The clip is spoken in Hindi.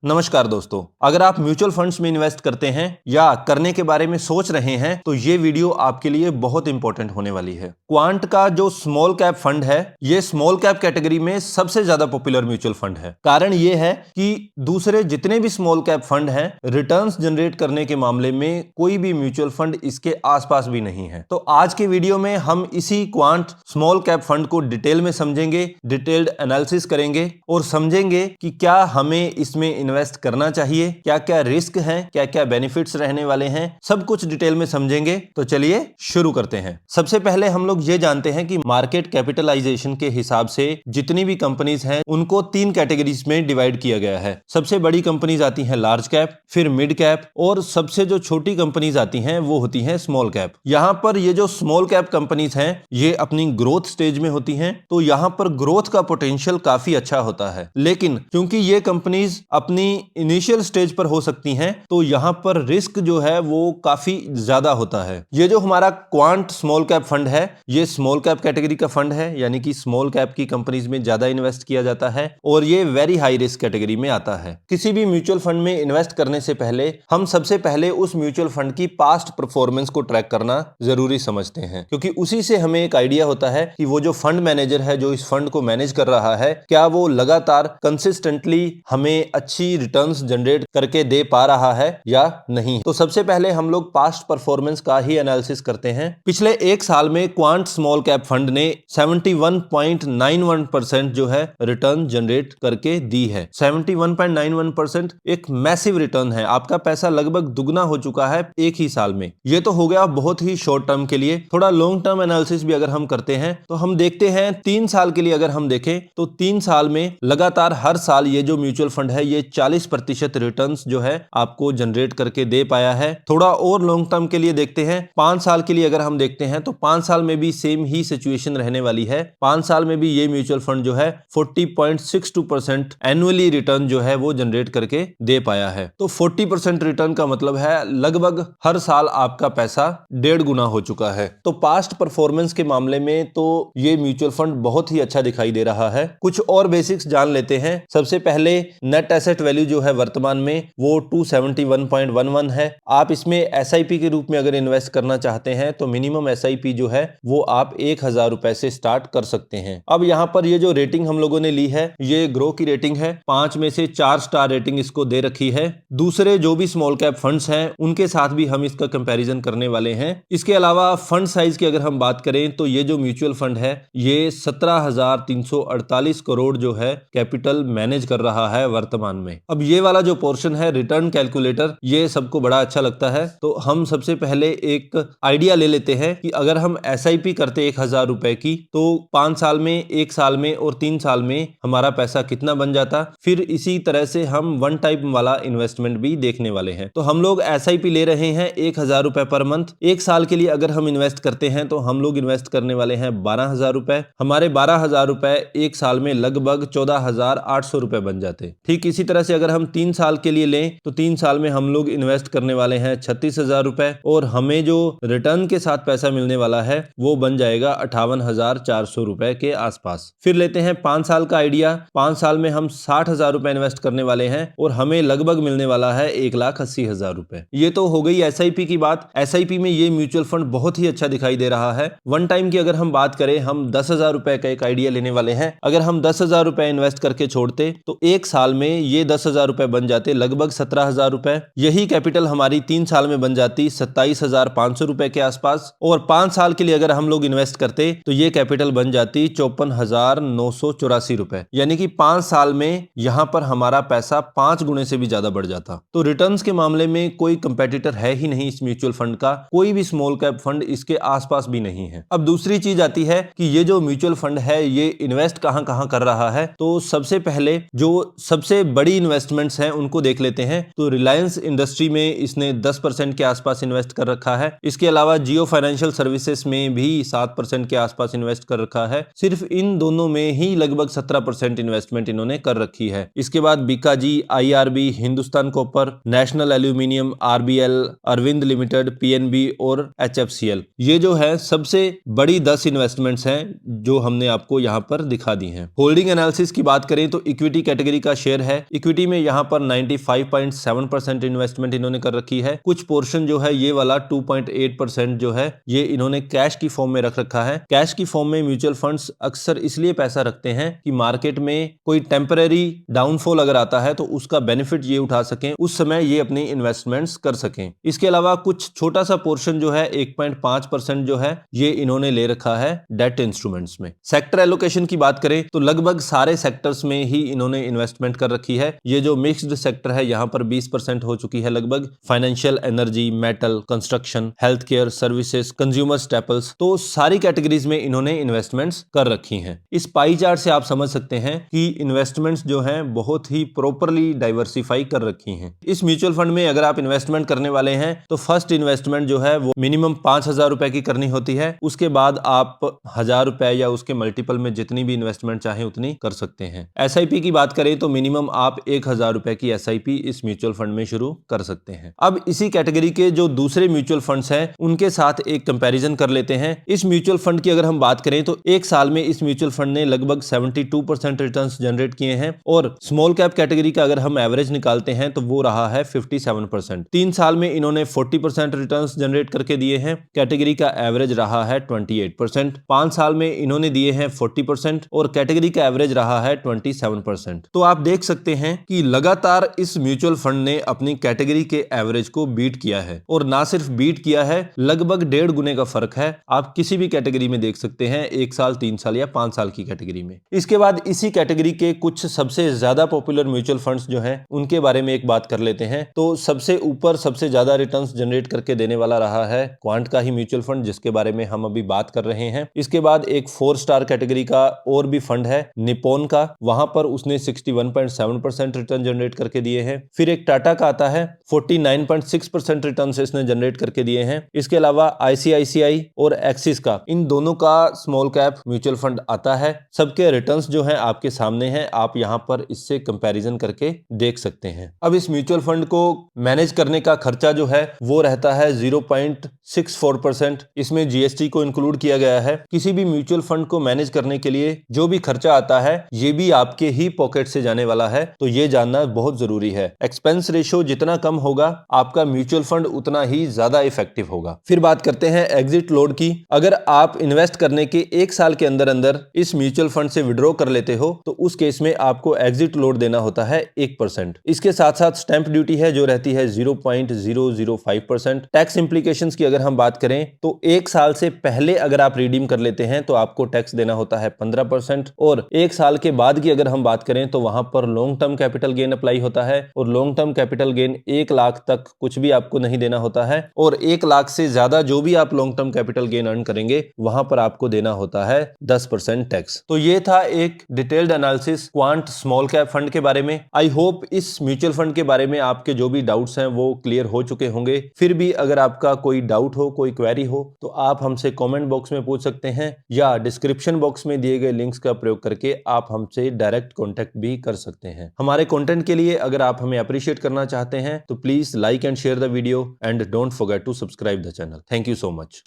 नमस्कार दोस्तों, अगर आप म्यूचुअल फंड्स में इन्वेस्ट करते हैं या करने के बारे में सोच रहे हैं तो ये वीडियो आपके लिए बहुत इंपॉर्टेंट होने वाली है। क्वांट का जो स्मॉल कैप फंड है, ये स्मॉल कैप कैटेगरी में सबसे ज्यादा पॉपुलर म्यूचुअल फंड है। कारण ये है कि दूसरे जितने भी स्मॉल कैप फंड हैं, रिटर्न्स जनरेट करने के मामले में कोई भी म्यूचुअल फंड इसके आसपास भी नहीं है। तो आज के वीडियो में हम इसी क्वांट स्मॉल कैप फंड को डिटेल में समझेंगे, डिटेल्ड एनालिसिस करेंगे और समझेंगे कि क्या हमें इसमें इन्वेस्ट करना चाहिए, क्या क्या रिस्क हैं, क्या क्या बेनिफिट्स रहने वाले हैं, सब कुछ डिटेल में समझेंगे। तो चलिए शुरू करते हैं। सबसे पहले हम लोग ये जानते हैं कि मार्केट कैपिटलाइजेशन के हिसाब से जितनी भी कंपनीज हैं उनको तीन कैटेगरीज में डिवाइड किया गया है। सबसे बड़ी कंपनीज आती हैं लार्ज कैप, फिर मिड कैप और सबसे जो छोटी कंपनीज आती हैं वो होती हैं स्मॉल कैप। यहां पर ये जो स्मॉल कैप कंपनीज हैं ये अपनी ग्रोथ स्टेज में होती हैं, तो यहां पर ग्रोथ का पोटेंशियल काफी अच्छा होता है। लेकिन क्योंकि ये कंपनीज अपनी इनिशियल स्टेज पर हो सकती हैं, तो यहां पर रिस्क जो है वो काफी ज्यादा होता है। ये जो हमारा क्वांट स्मॉल कैप फंड है, ये स्मॉल कैप कैटेगरी का फंड है, यानी कि स्मॉल कैप की कंपनीज में ज्यादा इन्वेस्ट किया जाता है और ये वेरी हाई रिस्क कैटेगरी में आता है। किसी भी म्यूचुअल फंड में इन्वेस्ट करने से पहले हम सबसे पहले उस म्यूचुअल फंड की पास्ट परफॉर्मेंस को ट्रैक करना जरूरी समझते हैं, क्योंकि उसी से हमें एक आइडिया होता है कि वो जो फंड मैनेजर है जो इस फंड को मैनेज कर रहा है, क्या वो लगातार कंसिस्टेंटली हमें अच्छी रिटर्न्स जनरेट करके दे पा रहा है या नहीं। तो सबसे पहले हम लोग पास्ट परफॉर्मेंस का ही एनालिसिस करते हैं। पिछले एक साल में क्वांट स्मॉल कैप फंड ने 71.91% जो है रिटर्न जनरेट करके दी है। 71.91% एक मैसिव रिटर्न है। आपका पैसा लगभग दुगना हो चुका है एक ही साल में। ये तो हो गया बहुत ही शॉर्ट टर्म के लिए। थोड़ा लॉन्ग टर्म एनालिसिस भी अगर हम करते हैं तो हम देखते हैं 3 साल के लिए अगर हम देखें तो 3 साल में लगातार हर साल ये जो म्यूचुअल फंड है ये 40% रिटर्न्स जो है आपको जनरेट करके दे पाया है। थोड़ा और लॉन्ग टर्म के लिए देखते हैं, 5 साल के लिए अगर हम देखते हैं तो 5 साल में भी सेम ही सिचुएशन रहने वाली है। 5 साल में भी ये म्यूचुअल फंड जो है 40.62% एनुअली रिटर्न जो है वो जनरेट करके दे पाया है। तो 40% रिटर्न का मतलब है लगभग हर साल आपका पैसा 1.5 गुना हो चुका है। तो पास्ट परफॉर्मेंस के मामले में तो ये म्यूचुअल फंड बहुत ही अच्छा दिखाई दे रहा है। कुछ और बेसिक्स जान लेते हैं। सबसे पहले नेट एसेट वैल्यू जो है वर्तमान में वो 271.11 है। आप इसमें एसआईपी के रूप में अगर इन्वेस्ट करना चाहते हैं तो मिनिमम एसआईपी जो है वो आप 1000 रुपए से स्टार्ट कर सकते हैं। अब यहां पर ये जो रेटिंग हम लोगों ने ली है ये ग्रो की रेटिंग है। 5 में से 4 स्टार रेटिंग इसको दे रखी है। दूसरे जो भी स्मॉल कैप फंड्स हैं उनके साथ भी हम इसका कंपैरिजन करने वाले हैं। इसके अलावा फंड साइज की अगर हम बात करें तो ये जो म्यूचुअल फंड है ये 17,348 करोड़ जो है कैपिटल मैनेज कर रहा है वर्तमान में। अब ये वाला जो पोर्शन है रिटर्न कैलकुलेटर, ये सबको बड़ा अच्छा लगता है। तो हम सबसे पहले एक आइडिया ले लेते हैं कि अगर हम एसआईपी करते 1000 रुपए की तो 5 साल में, 1 साल में और 3 साल में हमारा पैसा कितना बन जाता। फिर इसी तरह से हम वन टाइप वाला इन्वेस्टमेंट भी देखने वाले हैं। तो हम लोग एसआईपी ले रहे हैं 1000 रुपए पर मंथ। 1 साल के लिए अगर हम इन्वेस्ट करते हैं तो हम लोग इन्वेस्ट करने वाले हैं 12,000 रुपए। हमारे 12,000 रुपए 1 साल में लगभग 14,800 रुपए बन जाते। ठीक इसी तरह से अगर हम 3 साल के लिए लें तो 3 साल में हम लोग इन्वेस्ट करने वाले हैं 36,000 रुपए और हमें जो रिटर्न के साथ पैसा मिलने वाला है वो बन जाएगा 58,400 रुपए के आसपास। फिर लेते हैं 5 साल का आइडिया। 5 साल में हम 60,000 रुपए इन्वेस्ट करने वाले हैं और हमें लगभग मिलने वाला है 1,80,000 रुपए। ये तो हो गई एसआईपी की बात। एसआईपी में ये म्यूचुअल फंड बहुत ही अच्छा दिखाई दे रहा है। वन टाइम की अगर हम बात करें, हम 10,000 रुपए का एक आइडिया लेने वाले हैं। अगर हम 10,000 रुपए इन्वेस्ट करके छोड़ते तो 1 साल में ये 10,000 रुपए बन जाते लगभग 17,000 रुपए। यही कैपिटल हमारी 3 साल में बन जाती 27,500 रुपए के आसपास और 5 साल के लिए अगर हम लोग इन्वेस्ट करते तो ये कैपिटल बन जाती 54,984 रुपए। यानी कि 5 साल में यहां पर हमारा पैसा 5 गुने से भी ज्यादा बढ़ जाता। तो रिटर्न्स के मामले में कोई कंपेटिटर है ही नहीं इस म्यूचुअल फंड का। कोई भी स्मॉल कैप फंड इसके आसपास भी नहीं है। अब दूसरी चीज आती है कि ये जो म्यूचुअल फंड है ये इन्वेस्ट कहां कहां कर रहा है। तो सबसे पहले जो सबसे बड़ी इन्वेस्टमेंट्स हैं उनको देख लेते हैं। तो रिलायंस इंडस्ट्री में इसने 10% के आसपास इन्वेस्ट कर रखा है। इसके अलावा जियो फाइनेंशियल सर्विसेज में भी 7% के आसपास इन्वेस्ट कर रखा है। सिर्फ इन दोनों में ही लगभग 17% इन्वेस्टमेंट इन्होंने कर रखी है। इसके बाद Bikaji, IRB, Hindustan copper, national aluminium, RBL, Arvind limited, PNB और एचएफसीएल, ये जो है सबसे बड़ी 10 इन्वेस्टमेंट्स हैं जो हमने आपको यहां पर दिखा दी हैं। होल्डिंग एनालिसिस की बात करें तो इक्विटी कैटेगरी का शेयर है। इक्विटी में यहाँ पर 95.7% इन्वेस्टमेंट इन्होंने कर रखी है। कुछ पोर्शन जो है ये वाला 2.8% जो है ये इन्होंने कैश की फॉर्म में रख रखा है। कैश की फॉर्म में म्यूचुअल फंड्स अक्सर इसलिए पैसा रखते हैं कि मार्केट में कोई टेम्पररी डाउनफॉल अगर आता है तो उसका बेनिफिट ये उठा सकें, उस समय ये अपनी इन्वेस्टमेंट्स कर सकें। इसके अलावा कुछ छोटा सा पोर्शन जो है 1.5% जो है ये इन्होंने ले रखा है डेट इंस्ट्रूमेंट्स में। सेक्टर एलोकेशन की बात करें तो लगभग सारे सेक्टर्स में ही इन्होंने इन्वेस्टमेंट कर रखी है। ये जो मिक्स्ड सेक्टर है यहाँ पर 20% हो चुकी है लगभग। Financial, energy, metal, construction, health care, services, consumer staples, तो सारी कैटेगरीज में इन्होंने इन्वेस्टमेंट्स कर रखी हैं। इस पाई चार्ट से आप समझ सकते हैं कि इन्वेस्टमेंट्स जो हैं बहुत ही प्रॉपरली डाइवर्सिफाई कर रखी हैं। इस म्यूचुअल फंड में अगर आप इन्वेस्टमेंट करने वाले हैं तो फर्स्ट इन्वेस्टमेंट जो है वो मिनिमम 5,000 रुपए की करनी होती है। उसके बाद आप 1,000 रुपए या उसके मल्टीपल में जितनी भी इन्वेस्टमेंट चाहे उतनी कर सकते हैं। एसआईपी की बात करें तो मिनिमम आप 1,000 रुपए की एसआईपी इस म्यूचुअल फंड में शुरू कर सकते हैं। अब इसी कैटेगरी के जो दूसरे म्यूचुअल फंड्स हैं उनके साथ एक कंपैरिजन कर लेते हैं। इस म्यूचुअल फंड की अगर हम बात करें तो एक साल में इस म्यूचुअल फंड ने लगभग 72% रिटर्न्स जनरेट किए हैं और स्मॉल कैप कैटेगरी का अगर हम एवरेज निकालते हैं तो वो रहा है 57%। 3 साल में इन्होंने 40% रिटर्न्स जनरेट करके दिए हैं। कैटेगरी का एवरेज रहा है 28%। 5 साल में इन्होंने दिए हैं 40% और कैटेगरी का एवरेज रहा है 27%। तो आप देख सकते हैं कि लगातार इस म्यूचुअल फंड ने अपनी कैटेगरी के एवरेज को बीट किया है और ना सिर्फ बीट किया है, लगभग 1.5 गुने का फर्क है। आप किसी भी कैटेगरी में देख सकते हैं, 1 साल, 3 साल या 5 साल की कैटेगरी में। इसके बाद इसी कैटेगरी के कुछ सबसे ज्यादा पॉपुलर म्यूचुअल फंड्स जो हैं उनके बारे में एक बात कर लेते हैं। तो सबसे ऊपर सबसे ज्यादा रिटर्न्स जनरेट करके देने वाला रहा है क्वांट का ही म्यूचुअल फंड, जिसके बारे में हम अभी बात कर रहे हैं। इसके बाद एक 4 स्टार कैटेगरी का और भी फंड है निप्पॉन का, वहां पर उसने 61.7% रिटर्न जनरेट करके दिए हैं। फिर एक टाटा का आता है, 49.6% रिटर्न इसने जनरेट करके दिए हैं। इसके अलावा आईसीआईसीआई और एक्सिस का, इन दोनों का स्मॉल कैप म्यूचुअल फंड आता है। सबके रिटर्न्स जो हैं आपके सामने हैं, आप यहां पर इससे कंपैरिजन करके देख सकते हैं। अब इस म्यूचुअल फंड को मैनेज करने का खर्चा जो है वो रहता है 0.64%। इसमें जीएसटी को इंक्लूड किया गया है। किसी भी म्यूचुअल फंड को मैनेज करने के लिए जो भी खर्चा आता है ये भी आपके ही पॉकेट से जाने वाला है, तो ये जानना बहुत जरूरी है। एक्सपेंस रेशियो जितना कम होगा आपका म्यूचुअल फंड उतना ही ज्यादा इफेक्टिव होगा। फिर बात करते हैं एग्जिट लोड की। अगर आप इन्वेस्ट करने के 1 साल के अंदर अंदर इस म्यूचुअल फंड से विड्रॉ कर लेते हो तो उस केस में आपको एग्जिट लोड देना होता है 1%। इसके साथ साथ स्टैंप ड्यूटी है जो रहती है 0.005%। टैक्स इंप्लीकेशंस की अगर हम बात करें तो 1 साल से पहले अगर आप रिडीम कर लेते हैं तो आपको टैक्स देना होता है 15% और 1 साल के बाद की अगर हम बात करें तो वहां पर long term capital gain apply होता है और long term capital gain 1 lakh तक कुछ भी आपको नहीं देना होता है और 1 लाख से ज्यादा जो भी आप long term capital gain earn करेंगे वहां पर आपको देना होता है 10% टैक्स। तो ये था एक detailed analysis quant small cap fund के बारे में। आई होप इस म्यूचुअल फंड के बारे में आपके जो भी डाउट्स हैं वो क्लियर हो चुके होंगे। फिर भी अगर आपका कोई डाउट हो, कोई क्वेरी हो तो आप हमसे कमेंट बॉक्स में पूछ सकते हैं या डिस्क्रिप्शन बॉक्स में दिए गए लिंक्स का प्रयोग करके आप हमसे डायरेक्ट कांटेक्ट भी कर सकते हैं। हमारे कंटेंट के लिए अगर आप हमें अप्रिशिएट करना चाहते हैं तो please like and share the video and don't forget to subscribe the channel. Thank you so much.